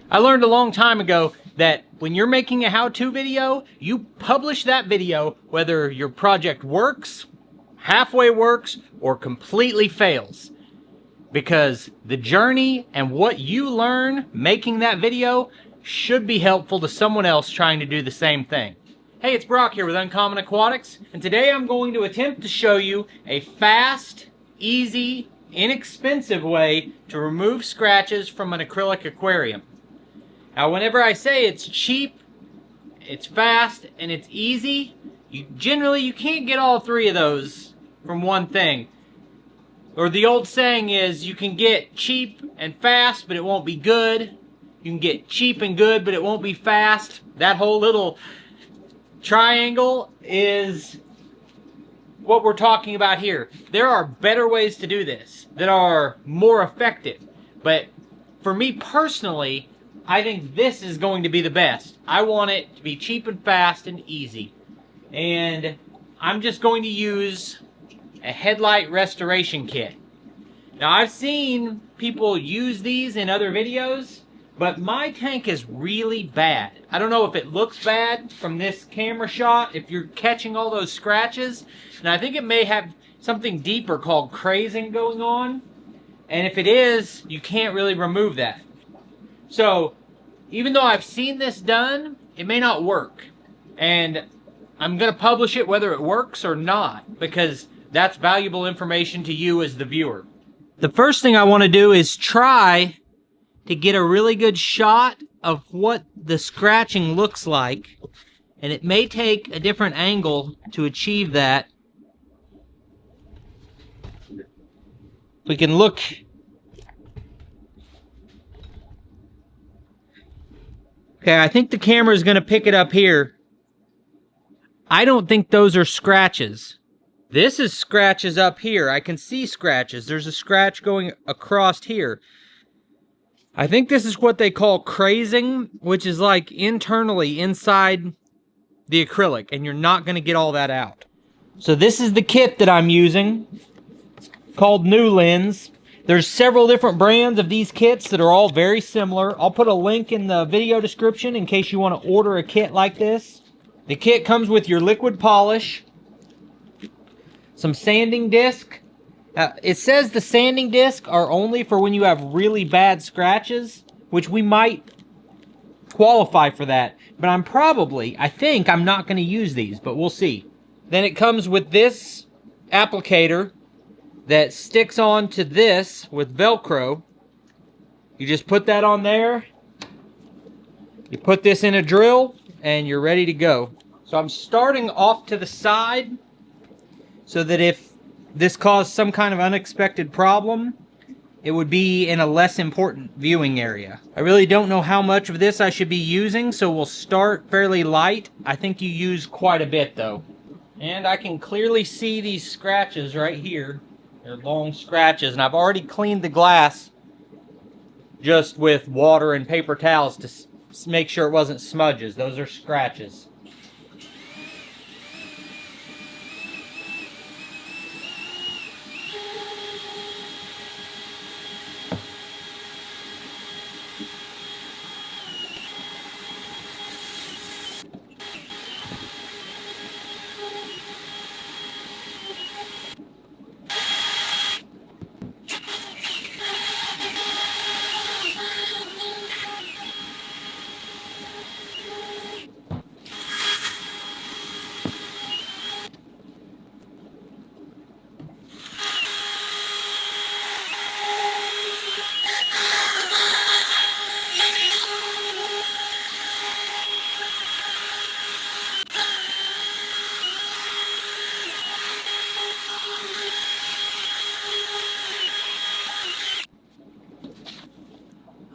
I learned a long time ago that when you're making a how-to video, you publish that video whether your project works, halfway works, or completely fails. Because the journey and what you learn making that video should be helpful to someone else trying to do the same thing. Hey, it's Brock here with Uncommon Aquatics, and today I'm going to attempt to show you a fast, easy, inexpensive way to remove scratches from an acrylic aquarium. Now, whenever I say it's cheap, it's fast, and it's easy, you can't get all three of those from one thing. Or the old saying is, you can get cheap and fast, but it won't be good. You can get cheap and good, but it won't be fast. That whole little triangle is what we're talking about here. There are better ways to do this that are more effective. But for me personally, I think this is going to be the best. I want it to be cheap and fast and easy. And I'm just going to use a headlight restoration kit. Now, I've seen people use these in other videos, but my tank is really bad. I don't know if it looks bad from this camera shot, if you're catching all those scratches, and I think it may have something deeper called crazing going on, and if it is, you can't really remove that. So, even though I've seen this done, it may not work, and I'm going to publish it whether it works or not, because that's valuable information to you as the viewer. The first thing I want to do is try to get a really good shot of what the scratching looks like, and it may take a different angle to achieve that. We can look. Okay, I think the camera is going to pick it up here. I don't think those are scratches. This is scratches up here. I can see scratches. There's a scratch going across here. I think this is what they call crazing, which is like internally inside the acrylic, and you're not going to get all that out. So this is the kit that I'm using. It's called New Lens. There's several different brands of these kits that are all very similar. I'll put a link in the video description in case you want to order a kit like this. The kit comes with your liquid polish, some sanding disc. It says the sanding disc are only for when you have really bad scratches, which we might qualify for that. But I think I'm not going to use these, but we'll see. Then it comes with this applicator that sticks on to this with Velcro. You just put that on there. You put this in a drill, and you're ready to go. So I'm starting off to the side so that if this caused some kind of unexpected problem, it would be in a less important viewing area. I really don't know how much of this I should be using, so we'll start fairly light. I think you use quite a bit though. And I can clearly see these scratches right here. They're long scratches, and I've already cleaned the glass just with water and paper towels to make sure it wasn't smudges. Those are scratches.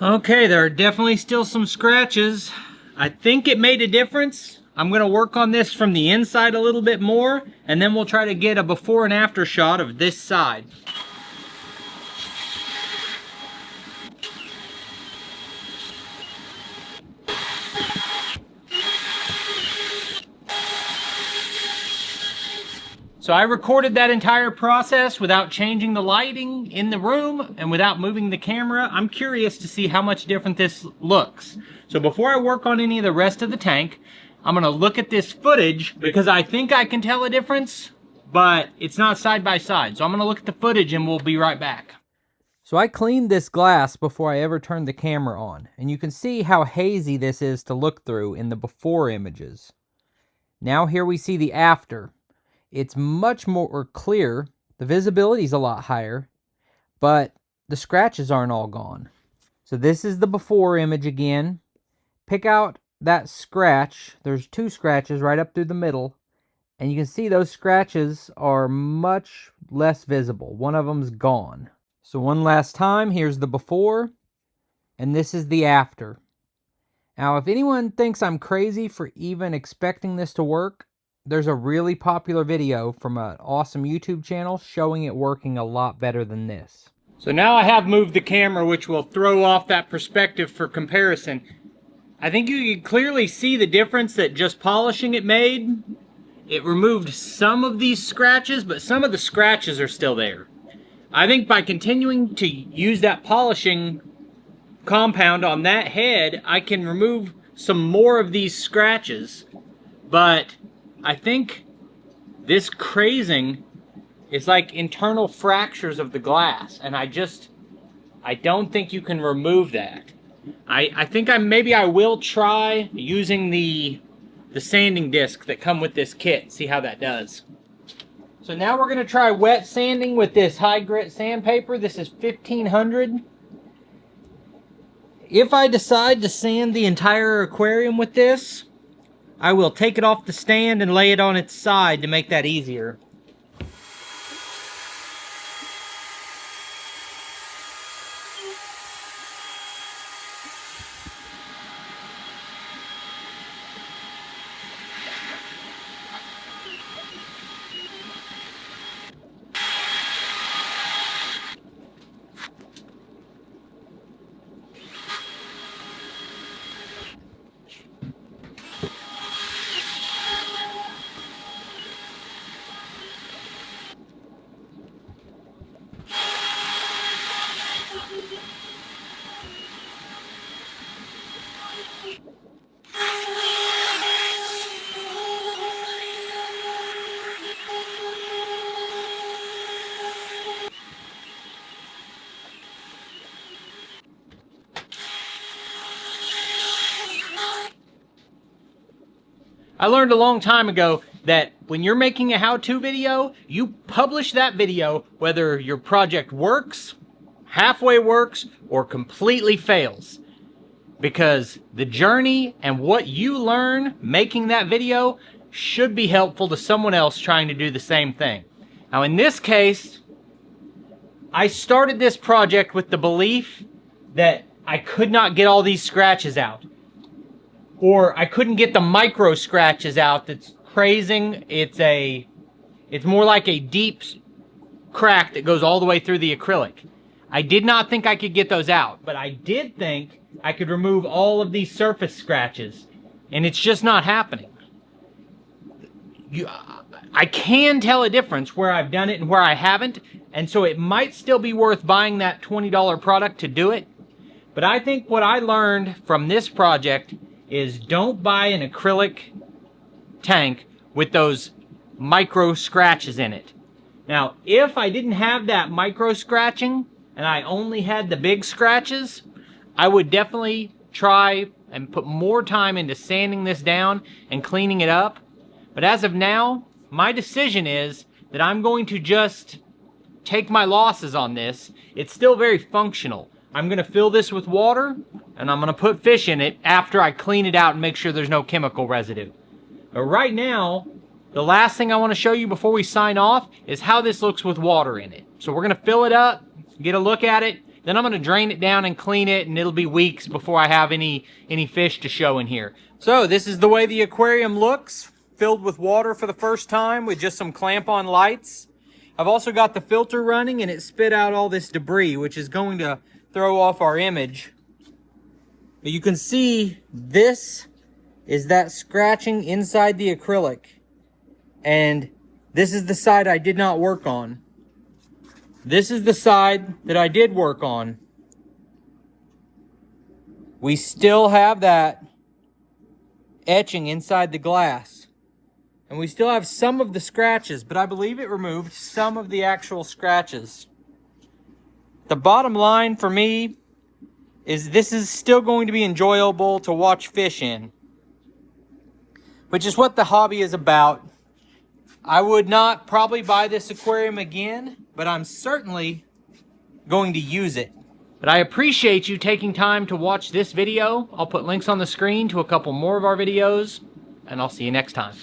Okay, there are definitely still some scratches. I think it made a difference. I'm going to work on this from the inside a little bit more, and then we'll try to get a before and after shot of this side. So I recorded that entire process without changing the lighting in the room and without moving the camera. I'm curious to see how much different this looks. So before I work on any of the rest of the tank, I'm gonna look at this footage because I think I can tell a difference, but it's not side by side. So I'm gonna look at the footage and we'll be right back. So I cleaned this glass before I ever turned the camera on, and you can see how hazy this is to look through in the before images. Now here we see the after. It's much more clear, the visibility is a lot higher, but the scratches aren't all gone. So this is the before image again. Pick out that scratch. There's 2 scratches right up through the middle, and you can see those scratches are much less visible. One of them's gone. So one last time, here's the before, and this is the after. Now, if anyone thinks I'm crazy for even expecting this to work, there's a really popular video from an awesome YouTube channel showing it working a lot better than this. So now I have moved the camera, which will throw off that perspective for comparison. I think you can clearly see the difference that just polishing it made. It removed some of these scratches, but some of the scratches are still there. I think by continuing to use that polishing compound on that head, I can remove some more of these scratches, but I think this crazing is like internal fractures of the glass, and I don't think you can remove that. I think maybe I will try using the sanding disc that come with this kit, see how that does. So now we're going to try wet sanding with this high grit sandpaper. This is 1500. If I decide to sand the entire aquarium with this, I will take it off the stand and lay it on its side to make that easier. I learned a long time ago that when you're making a how-to video, you publish that video whether your project works, halfway works, or completely fails. Because the journey and what you learn making that video should be helpful to someone else trying to do the same thing. Now in this case, I started this project with the belief that I could not get all these scratches out. Or I couldn't get the micro scratches out that's crazing. It's more like a deep crack that goes all the way through the acrylic. I did not think I could get those out, but I did think I could remove all of these surface scratches, and it's just not happening. I can tell a difference where I've done it and where I haven't, and so it might still be worth buying that $20 product to do it. But I think what I learned from this project is don't buy an acrylic tank with those micro scratches in it. Now, if I didn't have that micro scratching and I only had the big scratches, I would definitely try and put more time into sanding this down and cleaning it up. But as of now, my decision is that I'm going to just take my losses on this. It's still very functional. I'm going to fill this with water, and I'm going to put fish in it after I clean it out and make sure there's no chemical residue. But right now, the last thing I want to show you before we sign off is how this looks with water in it. So we're going to fill it up, get a look at it, then I'm going to drain it down and clean it, and it'll be weeks before I have any fish to show in here. So this is the way the aquarium looks, filled with water for the first time with just some clamp-on lights. I've also got the filter running, and it spit out all this debris, which is going to throw off our image. But you can see this is that scratching inside the acrylic. And This is the side I did not work on. This is the side that I did work on. We still have that etching inside the glass. And we still have some of the scratches, but I believe it removed some of the actual scratches. The bottom line for me is this is still going to be enjoyable to watch fish in, which is what the hobby is about. I would not probably buy this aquarium again, but I'm certainly going to use it. But I appreciate you taking time to watch this video. I'll put links on the screen to a couple more of our videos, and I'll see you next time.